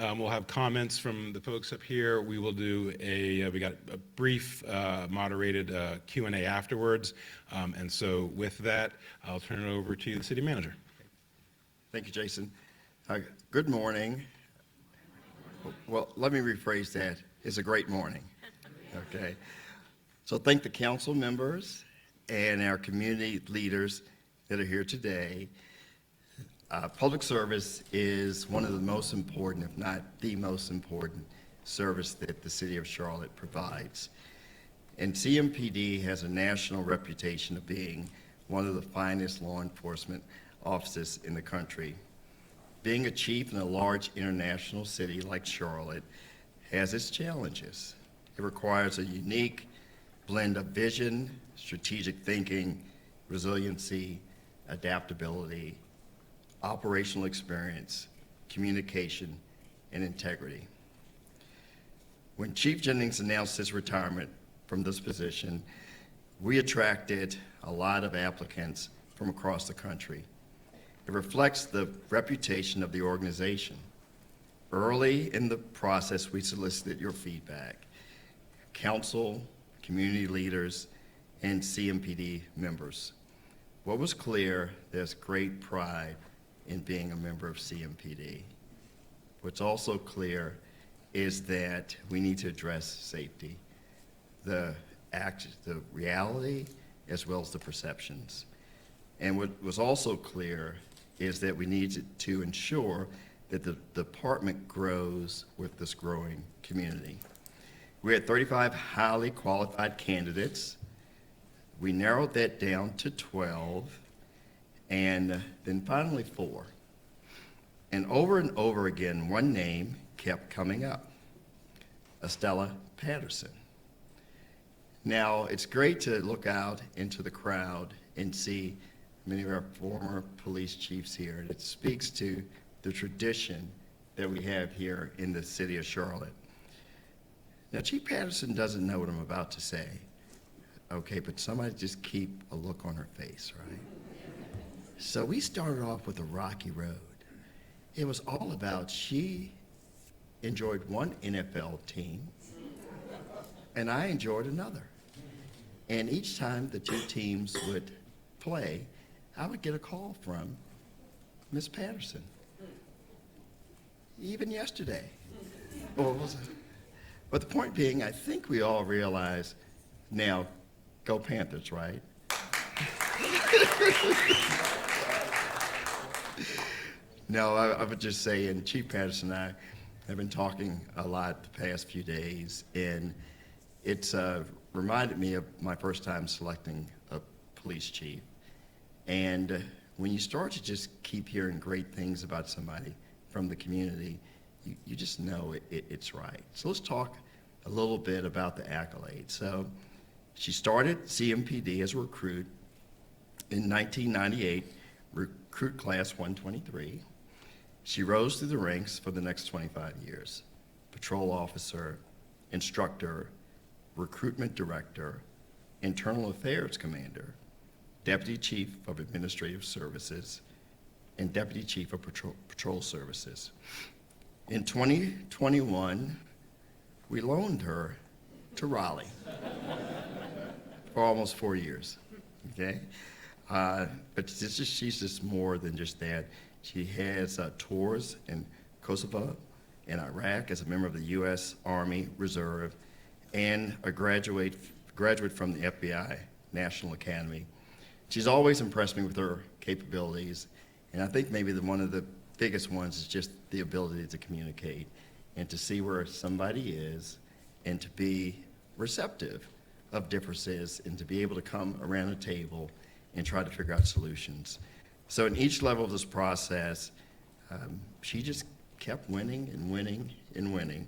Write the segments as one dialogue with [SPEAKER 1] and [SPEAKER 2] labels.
[SPEAKER 1] We'll have comments from the folks up here. We will do we got a brief moderated Q&A afterwards. And so with that, I'll turn it over to the city manager.
[SPEAKER 2] Thank you, Jason. Good morning. Well, let me rephrase that. It's a great morning. Okay. So thank the council members and our community leaders that are here today. Public service is one of the most important, if not the most important, service that the city of Charlotte provides. And CMPD has a national reputation of being one of the finest law enforcement offices in the country. Being a chief in a large international city like Charlotte has its challenges. It requires a unique blend of vision, strategic thinking, resiliency, adaptability, operational experience, communication, and integrity. When Chief Jennings announced his retirement from this position, we attracted a lot of applicants from across the country. It reflects the reputation of the organization. Early in the process, we solicited your feedback. Council, community leaders, and CMPD members. What was clear, there's great pride in being a member of CMPD. What's also clear is that we need to address safety, the reality, as well as the perceptions. And what was also clear is that we need to ensure that the department grows with this growing community. We had 35 highly qualified candidates. We narrowed that down to 12, and then finally 4. And over again, one name kept coming up, Estella Patterson. Now, it's great to look out into the crowd and see many of our former police chiefs here, and it speaks to the tradition that we have here in the city of Charlotte. Now, Chief Patterson doesn't know what I'm about to say, okay, but somebody just keep a look on her face, right? So we started off with a rocky road. It was all about she enjoyed one NFL team, and I enjoyed another. And each time the two teams would play, I would get a call from Miss Patterson. Even yesterday. Or was it? But the point being, I think we all realize now, go Panthers, right? No, I would just say, and Chief Patterson and I have been talking a lot the past few days, and it's reminded me of my first time selecting a police chief. And when you start to just keep hearing great things about somebody from the community, you just know it's right. So let's talk a little bit about the accolades. So she started CMPD as a recruit in 1998, recruit class 123. She rose through the ranks for the next 25 years. Patrol officer, instructor, recruitment director, internal affairs commander, deputy chief of administrative services, and deputy chief of patrol services. In 2021, we loaned her to Raleigh for almost 4 years, okay? But she's just more than just that. She has tours in Kosovo and Iraq as a member of the U.S. Army Reserve and a graduate from the FBI National Academy. She's always impressed me with her capabilities, and I think maybe one of the biggest ones is just the ability to communicate and to see where somebody is and to be receptive of differences and to be able to come around a table and try to figure out solutions. So in each level of this process, she just kept winning and winning and winning.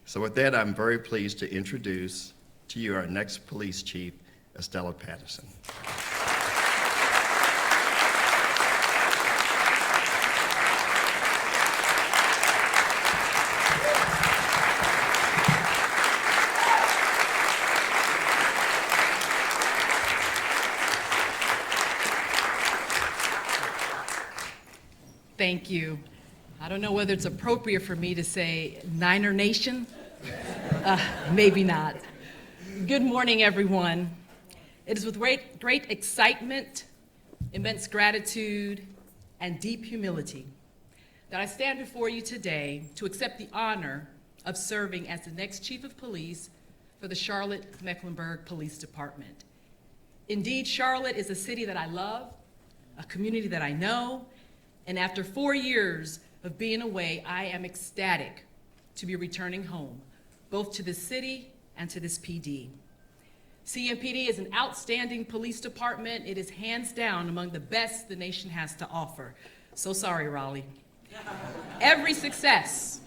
[SPEAKER 2] So with that, I'm very pleased to introduce to you our next police chief, Estella Patterson.
[SPEAKER 3] Thank you. I don't know whether it's appropriate for me to say Niner Nation. Maybe not. Good morning, everyone. It is with great excitement, immense gratitude, and deep humility that I stand before you today to accept the honor of serving as the next Chief of Police for the Charlotte-Mecklenburg Police Department. Indeed, Charlotte is a city that I love, a community that I know, and after 4 years of being away, I am ecstatic to be returning home, both to this city and to this PD. CMPD is an outstanding police department. It is hands down among the best the nation has to offer. So sorry, Raleigh. Every success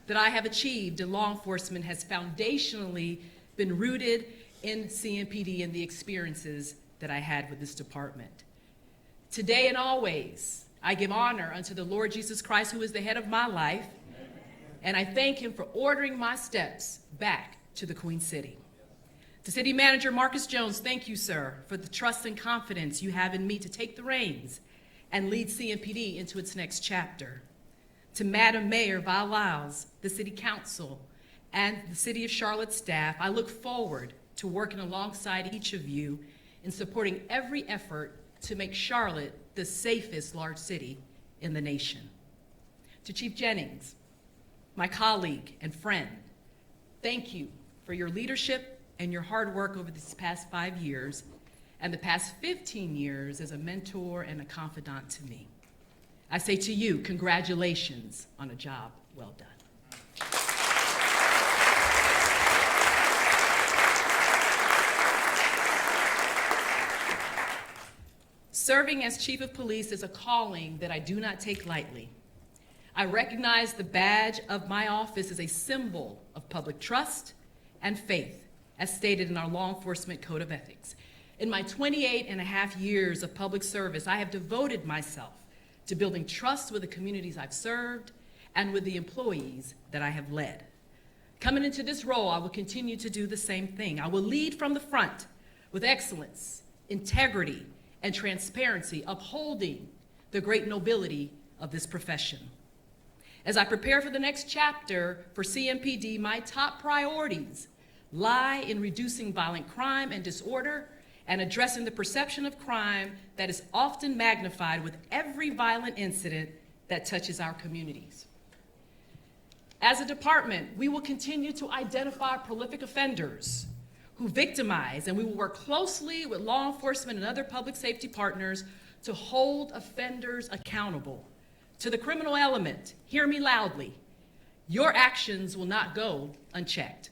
[SPEAKER 3] that I have achieved in law enforcement has foundationally been rooted in CMPD and the experiences that I had with this department. Today and always, I give honor unto the Lord Jesus Christ, who is the head of my life, and I thank him for ordering my steps back to the Queen City. To City Manager Marcus Jones, thank you, sir, for the trust and confidence you have in me to take the reins and lead CMPD into its next chapter. To Madam Mayor Val Lyles, the City Council, and the City of Charlotte staff, I look forward to working alongside each of you in supporting every effort to make Charlotte the safest large city in the nation. To Chief Jennings, my colleague and friend, thank you for your leadership and your hard work over these past 5 years and the past 15 years as a mentor and a confidant to me. I say to you, congratulations on a job well done. Serving as Chief of Police is a calling that I do not take lightly. I recognize the badge of my office as a symbol of public trust and faith, as stated in our law enforcement code of ethics. In my 28.5 years of public service, I have devoted myself to building trust with the communities I've served and with the employees that I have led. Coming into this role, I will continue to do the same thing. I will lead from the front with excellence, integrity, and transparency, upholding the great nobility of this profession. As I prepare for the next chapter for CMPD, my top priorities lie in reducing violent crime and disorder and addressing the perception of crime that is often magnified with every violent incident that touches our communities. As a department, we will continue to identify prolific offenders who victimize, and we will work closely with law enforcement and other public safety partners to hold offenders accountable. To the criminal element, hear me loudly, your actions will not go unchecked.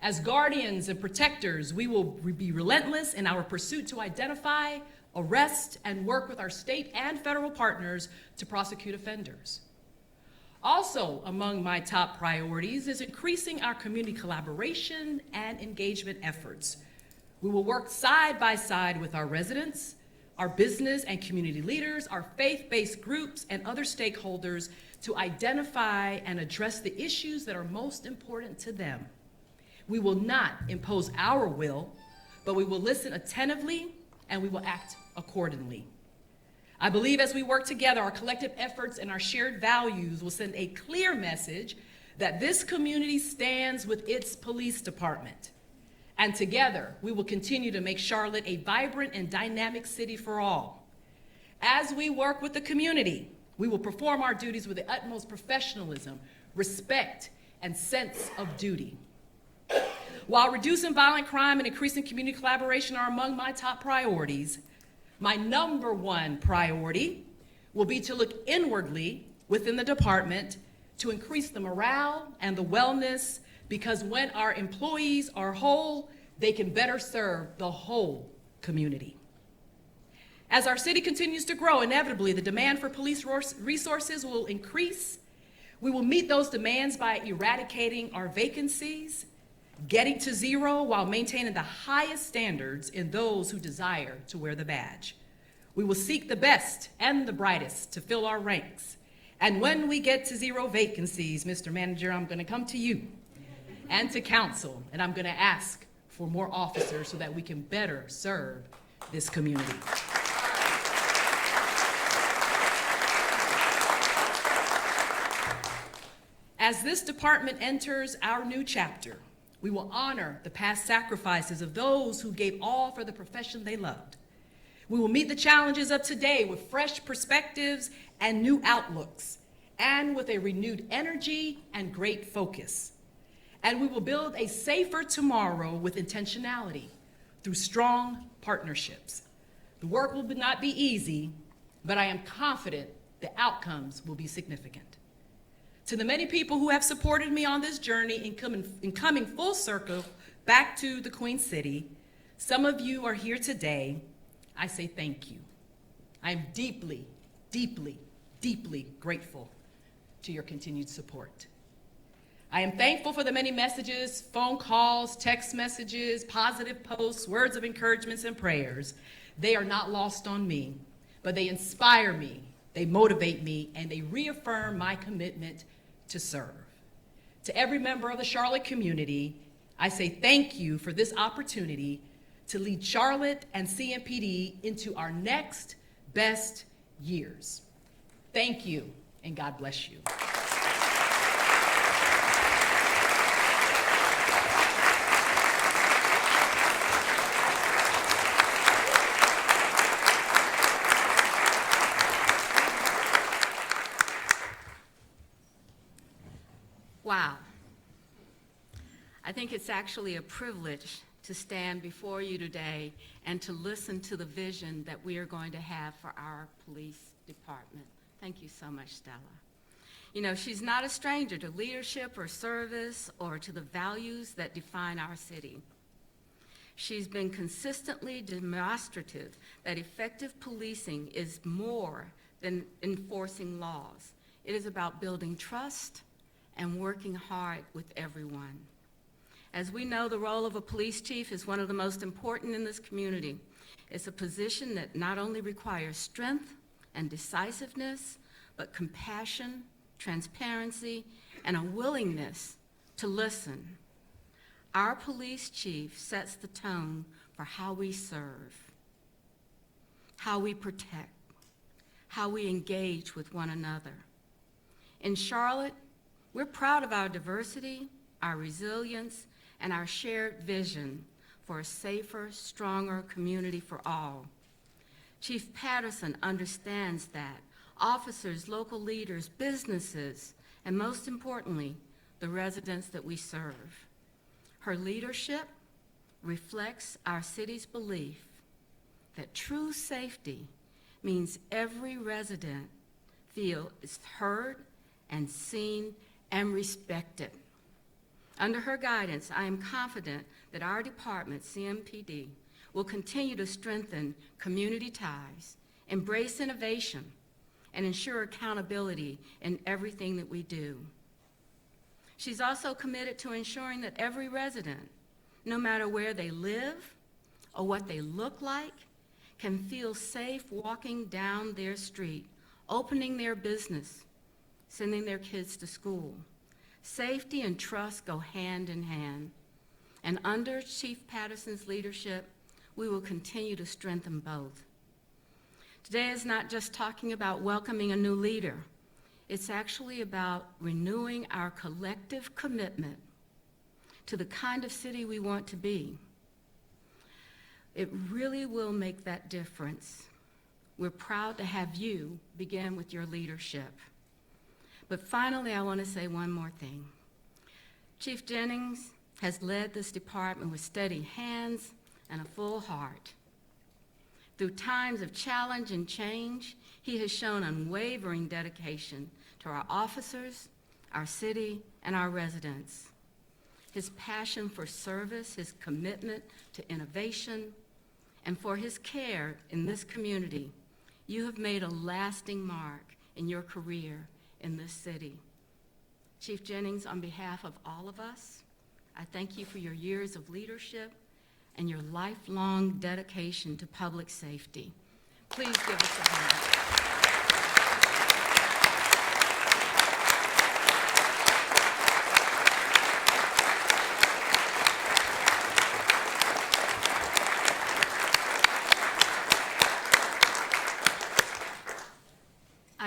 [SPEAKER 3] As guardians and protectors, we will be relentless in our pursuit to identify, arrest, and work with our state and federal partners to prosecute offenders. Also among my top priorities is increasing our community collaboration and engagement efforts. We will work side by side with our residents, our business and community leaders, our faith-based groups, and other stakeholders to identify and address the issues that are most important to them. We will not impose our will, but we will listen attentively and we will act accordingly. I believe as we work together, our collective efforts and our shared values will send a clear message that this community stands with its police department. And together, we will continue to make Charlotte a vibrant and dynamic city for all. As we work with the community, we will perform our duties with the utmost professionalism, respect, and sense of duty. While reducing violent crime and increasing community collaboration are among my top priorities, my number one priority will be to look inwardly within the department to increase the morale and the wellness, because when our employees are whole, they can better serve the whole community. As our city continues to grow, inevitably the demand for police resources will increase. We will meet those demands by eradicating our vacancies, getting to zero while maintaining the highest standards in those who desire to wear the badge. We will seek the best and the brightest to fill our ranks. And when we get to zero vacancies, Mr. Manager, I'm going to come to you and to council, and I'm going to ask for more officers so that we can better serve this community. As this department enters our new chapter, we will honor the past sacrifices of those who gave all for the profession they loved. We will meet the challenges of today with fresh perspectives and new outlooks, and with a renewed energy and great focus. And we will build a safer tomorrow with intentionality through strong partnerships. The work will not be easy, but I am confident the outcomes will be significant. To the many people who have supported me on this journey in coming full circle back to the Queen City, some of you are here today, I say thank you. I am deeply, deeply, deeply grateful to your continued support. I am thankful for the many messages, phone calls, text messages, positive posts, words of encouragement, and prayers. They are not lost on me, but they inspire me, they motivate me, and they reaffirm my commitment to serve. To every member of the Charlotte community, I say thank you for this opportunity to lead Charlotte and CMPD into our next best years. Thank you, and God bless you.
[SPEAKER 4] Wow. I think it's actually a privilege to stand before you today and to listen to the vision that we are going to have for our police department. Thank you so much, Stella. You know, she's not a stranger to leadership or service or to the values that define our city. She's been consistently demonstrative that effective policing is more than enforcing laws. It is about building trust and working hard with everyone. As we know, the role of a police chief is one of the most important in this community. It's a position that not only requires strength and decisiveness, but compassion, transparency, and a willingness to listen. Our police chief sets the tone for how we serve, how we protect, how we engage with one another. In Charlotte, we're proud of our diversity, our resilience, and our shared vision for a safer, stronger community for all. Chief Patterson understands that officers, local leaders, businesses, and most importantly, the residents that we serve. Her leadership reflects our city's belief that true safety means every resident feels heard and seen and respected. Under her guidance, I am confident that our department, CMPD, will continue to strengthen community ties, embrace innovation, and ensure accountability in everything that we do. She's also committed to ensuring that every resident, no matter where they live or what they look like, can feel safe walking down their street, opening their business, sending their kids to school. Safety and trust go hand in hand. And under Chief Patterson's leadership, we will continue to strengthen both. Today is not just talking about welcoming a new leader. It's actually about renewing our collective commitment to the kind of city we want to be. It really will make that difference. We're proud to have you begin with your leadership. But finally, I want to say one more thing. Chief Jennings has led this department with steady hands and a full heart. Through times of challenge and change, he has shown unwavering dedication to our officers, our city, and our residents. His passion for service, his commitment to innovation, and for his care in this community, you have made a lasting mark in your career in this city. Chief Jennings, on behalf of all of us, I thank you for your years of leadership and your lifelong dedication to public safety. Please give us a hand.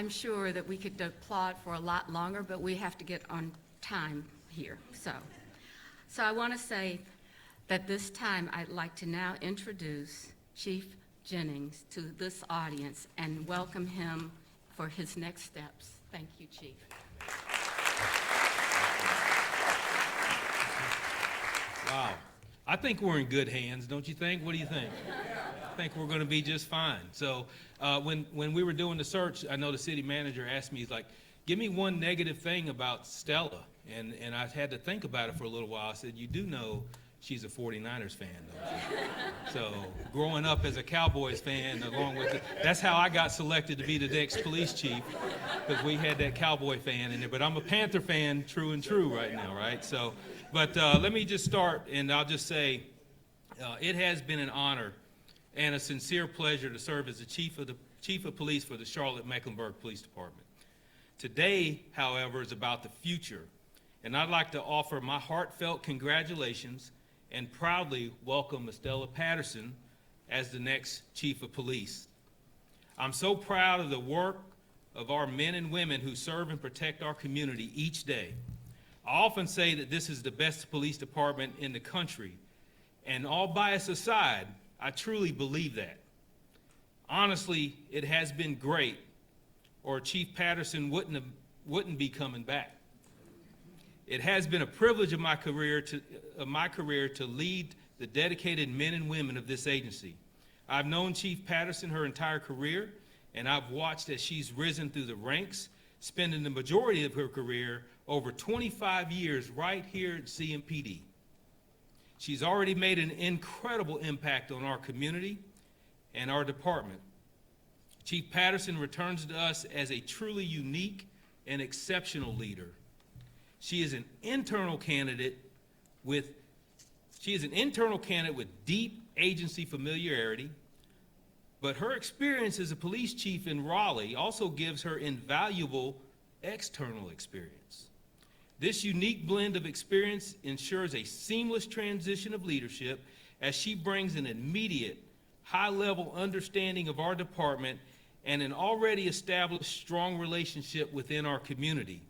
[SPEAKER 4] I'm sure that we could applaud for a lot longer, but we have to get on time here. So I want to say that this time I'd like to now introduce Chief Jennings to this audience and welcome him for his next steps. Thank you, Chief.
[SPEAKER 5] Wow. I think we're in good hands, don't you think? What do you think? I think we're going to be just fine. So when we were doing the search, I know the city manager asked me, he's like, give me one negative thing about Stella. And I had to think about it for a little while. I said, you do know she's a 49ers fan, don't you? So growing up as a Cowboys fan, along with it, that's how I got selected to be the next police chief, because we had that Cowboy fan in there. But I'm a Panther fan, true and true right now, right? So, but let me just start, and I'll just say, it has been an honor and a sincere pleasure to serve as the chief of police for the Charlotte-Mecklenburg Police Department. Today, however, is about the future, and I'd like to offer my heartfelt congratulations and proudly welcome Estella Patterson as the next chief of police. I'm so proud of the work of our men and women who serve and protect our community each day. I often say that this is the best police department in the country, and all bias aside, I truly believe that. Honestly, it has been great, or Chief Patterson wouldn't be coming back. It has been a privilege of my career to lead the dedicated men and women of this agency. I've known Chief Patterson her entire career, and I've watched as she's risen through the ranks, spending the majority of her career, over 25 years, right here at CMPD. She's already made an incredible impact on our community and our department. Chief Patterson returns to us as a truly unique and exceptional leader. She is an internal candidate with deep agency familiarity, but her experience as a police chief in Raleigh also gives her invaluable external experience. This unique blend of experience ensures a seamless transition of leadership as she brings an immediate, high-level understanding of our department and an already established strong relationship within our community.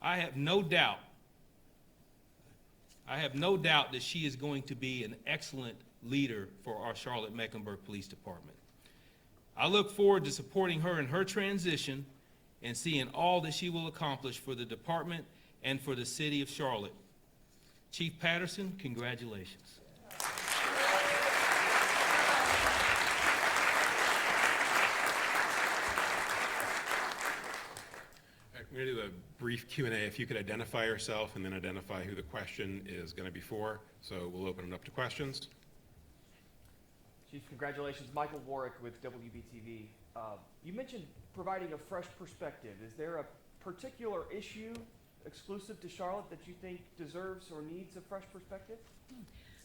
[SPEAKER 5] I have no doubt that she is going to be an excellent leader for our Charlotte-Mecklenburg Police Department. I look forward to supporting her in her transition and seeing all that she will accomplish for the department and for the city of Charlotte. Chief Patterson, congratulations.
[SPEAKER 1] We're going to do a brief Q&A. If you could identify yourself and then identify who the question is going to be for. So we'll open it up to questions.
[SPEAKER 6] Chief, congratulations. Michael Warwick with WBTV. You mentioned providing a fresh perspective. Is there a particular issue exclusive to Charlotte that you think deserves or needs a fresh perspective?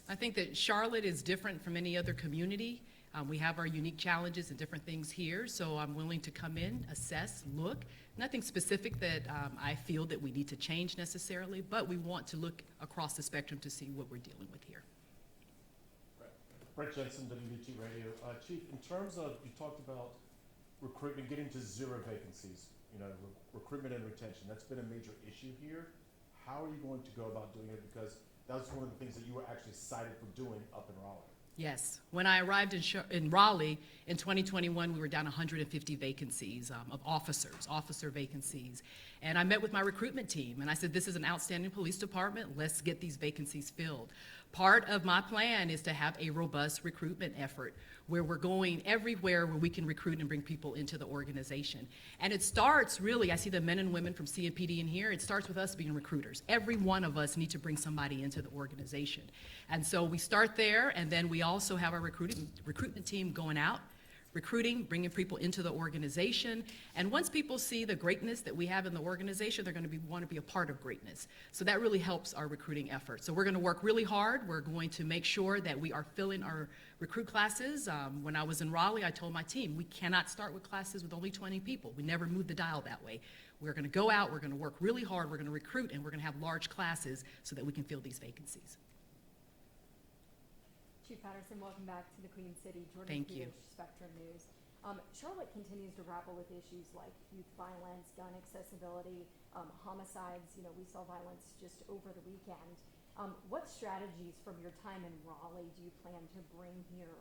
[SPEAKER 3] I think that Charlotte is different from any other community. We have our unique challenges and different things here, so I'm willing to come in, assess, look. Nothing specific that I feel that we need to change necessarily, but we want to look across the spectrum to see what we're dealing with here.
[SPEAKER 7] Brett Jensen, WBT Radio. Chief, in terms of, you talked about recruitment, getting to 0 vacancies, recruitment and retention. That's been a major issue here. How are you going to go about doing it? Because that was one of the things that you were actually cited for doing up in Raleigh.
[SPEAKER 3] Yes. When I arrived in Raleigh in 2021, we were down 150 vacancies of officer vacancies. And I met with my recruitment team, and I said, this is an outstanding police department. Let's get these vacancies filled. Part of my plan is to have a robust recruitment effort where we're going everywhere where we can recruit and bring people into the organization. And it starts really, I see the men and women from CMPD in here, it starts with us being recruiters. Every one of us need to bring somebody into the organization. And so we start there, and then we also have our recruitment team going out, recruiting, bringing people into the organization. And once people see the greatness that we have in the organization, they're going to want to be a part of greatness. So that really helps our recruiting effort. So we're going to work really hard. We're going to make sure that we are filling our recruit classes. When I was in Raleigh, I told my team, we cannot start with classes with only 20 people. We never moved the dial that way. We're going to go out, we're going to work really hard, we're going to recruit, and we're going to have large classes so that we can fill these vacancies.
[SPEAKER 8] Chief Patterson, welcome back to the Queen City. Jordan
[SPEAKER 3] Thank you.
[SPEAKER 8] Peters, Spectrum News. Charlotte continues to grapple with issues like youth violence, gun accessibility, homicides. You know, we saw violence just over the weekend. What strategies from your time in Raleigh do you plan to bring here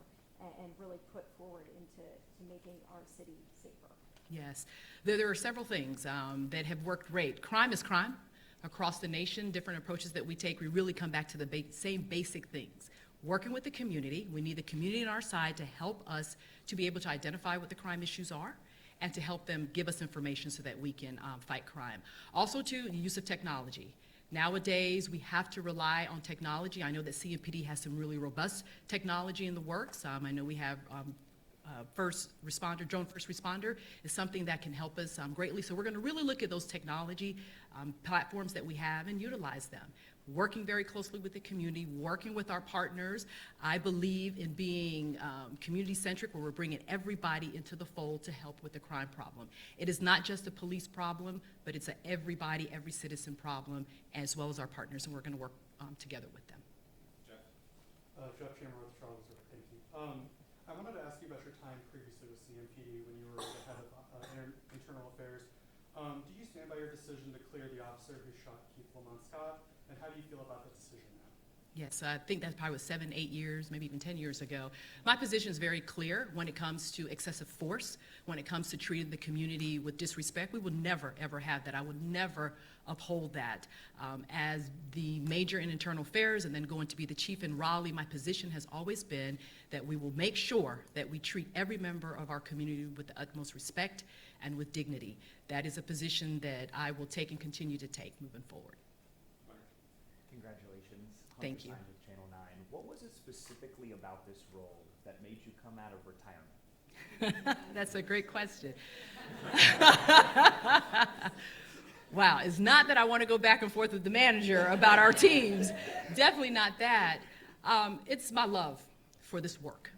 [SPEAKER 8] and really put forward into making our city safer?
[SPEAKER 3] Yes, there are several things that have worked great. Crime is crime across the nation, different approaches that we take. We really come back to the same basic things. Working with the community, we need the community on our side to help us to be able to identify what the crime issues are and to help them give us information so that we can fight crime. Also, too, the use of technology. Nowadays, we have to rely on technology. I know that CMPD has some really robust technology in the works. I know we have drone first responder is something that can help us greatly. So we're going to really look at those technology platforms that we have and utilize them. Working very closely with the community, working with our partners. I believe in being community-centric, where we're bringing everybody into the fold to help with the crime problem. It is not just a police problem, but it's a everybody, every citizen problem, as well as our partners, and we're going to work together with them.
[SPEAKER 9] Jeff Chamber with Charlotte-Mecklenburg. Thank you. I wanted to ask you about your time previously with CMPD when you were the head of internal affairs. Do you stand by your decision to clear the officer who shot Keith Lamont Scott? And how do you feel about that decision now?
[SPEAKER 3] Yes, I think that probably was 7, 8 years, maybe even 10 years ago. My position is very clear when it comes to excessive force, when it comes to treating the community with disrespect. We will never, ever have that. I would never uphold that. As the major in internal affairs and then going to be the chief in Raleigh, my position has always been that we will make sure that we treat every member of our community with the utmost respect and with dignity. That is a position that I will take and continue to take moving forward.
[SPEAKER 10] Congratulations.
[SPEAKER 3] Thank you.
[SPEAKER 10] Signs with Channel 9. What was it specifically about this role that made you come out of retirement?
[SPEAKER 3] That's a great question. Wow, it's not that I want to go back and forth with the manager about our teams. Definitely not that. It's my love for this work.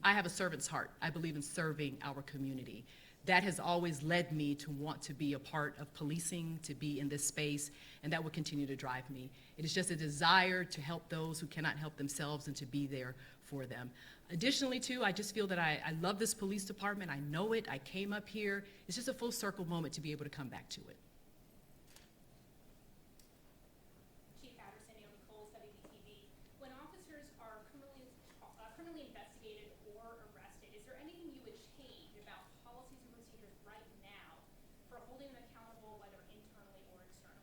[SPEAKER 3] I have a servant's heart. I believe in serving our community. That has always led me to want to be a part of policing, to be in this space, and that will continue to drive me. It is just a desire to help those who cannot help themselves and to be there for them. Additionally, too, I just feel that I love this police department. I know it. I came up here. It's just a full circle moment to be able to come back to it.
[SPEAKER 11] Chief Patterson, WBTV. When officers are criminally investigated or arrested, is there anything you would change about policies and procedures right now for holding them accountable, whether internally or externally?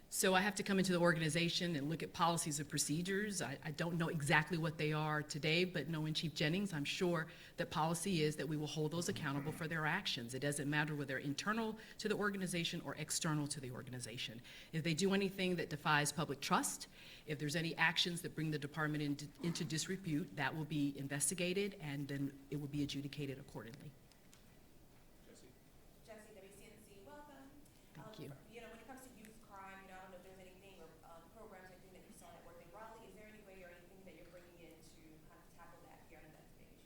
[SPEAKER 3] So I have to come into the organization and look at policies and procedures. I don't know exactly what they are today, but knowing Chief Jennings, I'm sure that policy is that we will hold those accountable for their actions. It doesn't matter whether they're internal to the organization or external to the organization. If they do anything that defies public trust, if there's any actions that bring the department into disrepute, that will be investigated and then it will be adjudicated accordingly.
[SPEAKER 12] Jesse, WCNC, welcome.
[SPEAKER 3] Thank you.
[SPEAKER 12] You know, when it comes to youth crime, you know, I don't know if there's anything or programs or anything that you saw that worked in Raleigh. Is there any way or anything that you're bringing in to kind of tackle that here in investigation?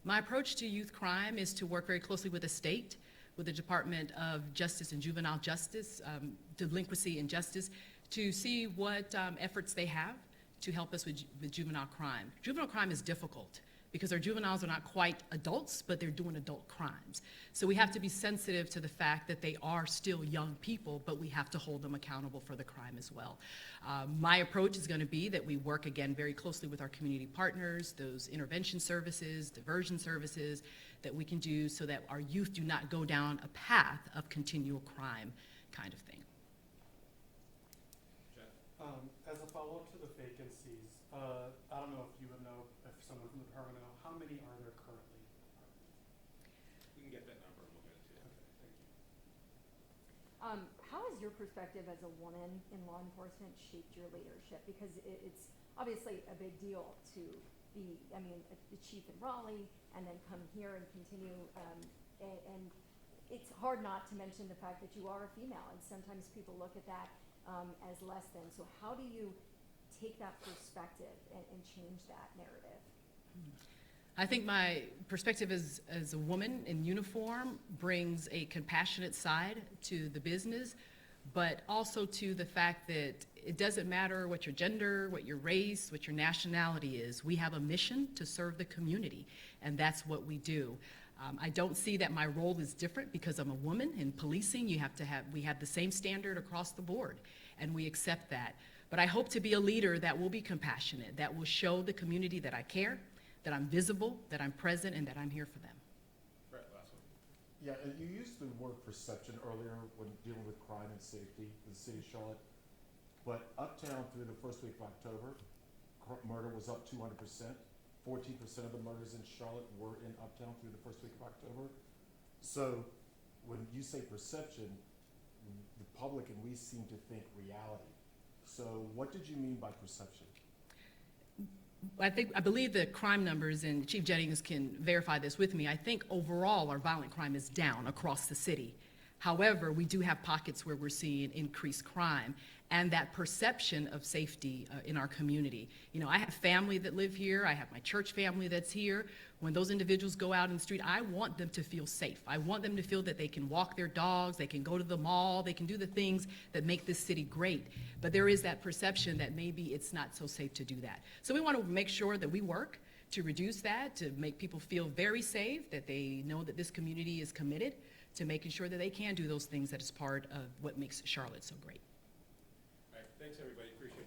[SPEAKER 3] My approach to youth crime is to work very closely with the state, with the Department of Justice and Juvenile Justice, Delinquency and Justice, to see what efforts they have to help us with juvenile crime. Juvenile crime is difficult because our juveniles are not quite adults, but they're doing adult crimes. So we have to be sensitive to the fact that they are still young people, but we have to hold them accountable for the crime as well. My approach is going to be that we work, again, very closely with our community partners, those intervention services, diversion services, that we can do so that our youth do not go down a path of continual crime kind of thing.
[SPEAKER 9] As a follow-up to the vacancies, I don't know if you would know, if someone from the department know, how many are there currently?
[SPEAKER 1] We can get that number and we'll get it to you.
[SPEAKER 9] Okay, thank you.
[SPEAKER 8] How has your perspective as a woman in law enforcement shaped your leadership? Because it's obviously a big deal to be, I mean, the chief in Raleigh and then come here and continue, and it's hard not to mention the fact that you are a female, and sometimes people look at that as less than. So how do you take that perspective and change that narrative?
[SPEAKER 3] I think my perspective as a woman in uniform brings a compassionate side to the business, but also to the fact that it doesn't matter what your gender, what your race, what your nationality is. We have a mission to serve the community, and that's what we do. I don't see that my role is different because I'm a woman. In policing, we have the same standard across the board, and we accept that. But I hope to be a leader that will be compassionate, that will show the community that I care, that I'm visible, that I'm present, and that I'm here for them.
[SPEAKER 7] Yeah, and you used the word perception earlier when dealing with crime and safety in the city of Charlotte. But uptown through the first week of October, murder was up 200%. 14% of the murders in Charlotte were in uptown through the first week of October. So when you say perception, the public and we seem to think reality. So what did you mean by perception?
[SPEAKER 3] I believe the crime numbers, and Chief Jennings can verify this with me, I think overall our violent crime is down across the city. However, we do have pockets where we're seeing increased crime and that perception of safety in our community. You know, I have family that live here, I have my church family that's here. When those individuals go out in the street, I want them to feel safe. I want them to feel that they can walk their dogs, they can go to the mall, they can do the things that make this city great. But there is that perception that maybe it's not so safe to do that. So we want to make sure that we work to reduce that, to make people feel very safe, that they know that this community is committed to making sure that they can do those things that is part of what makes Charlotte so great.
[SPEAKER 1] All right, thanks everybody, appreciate it.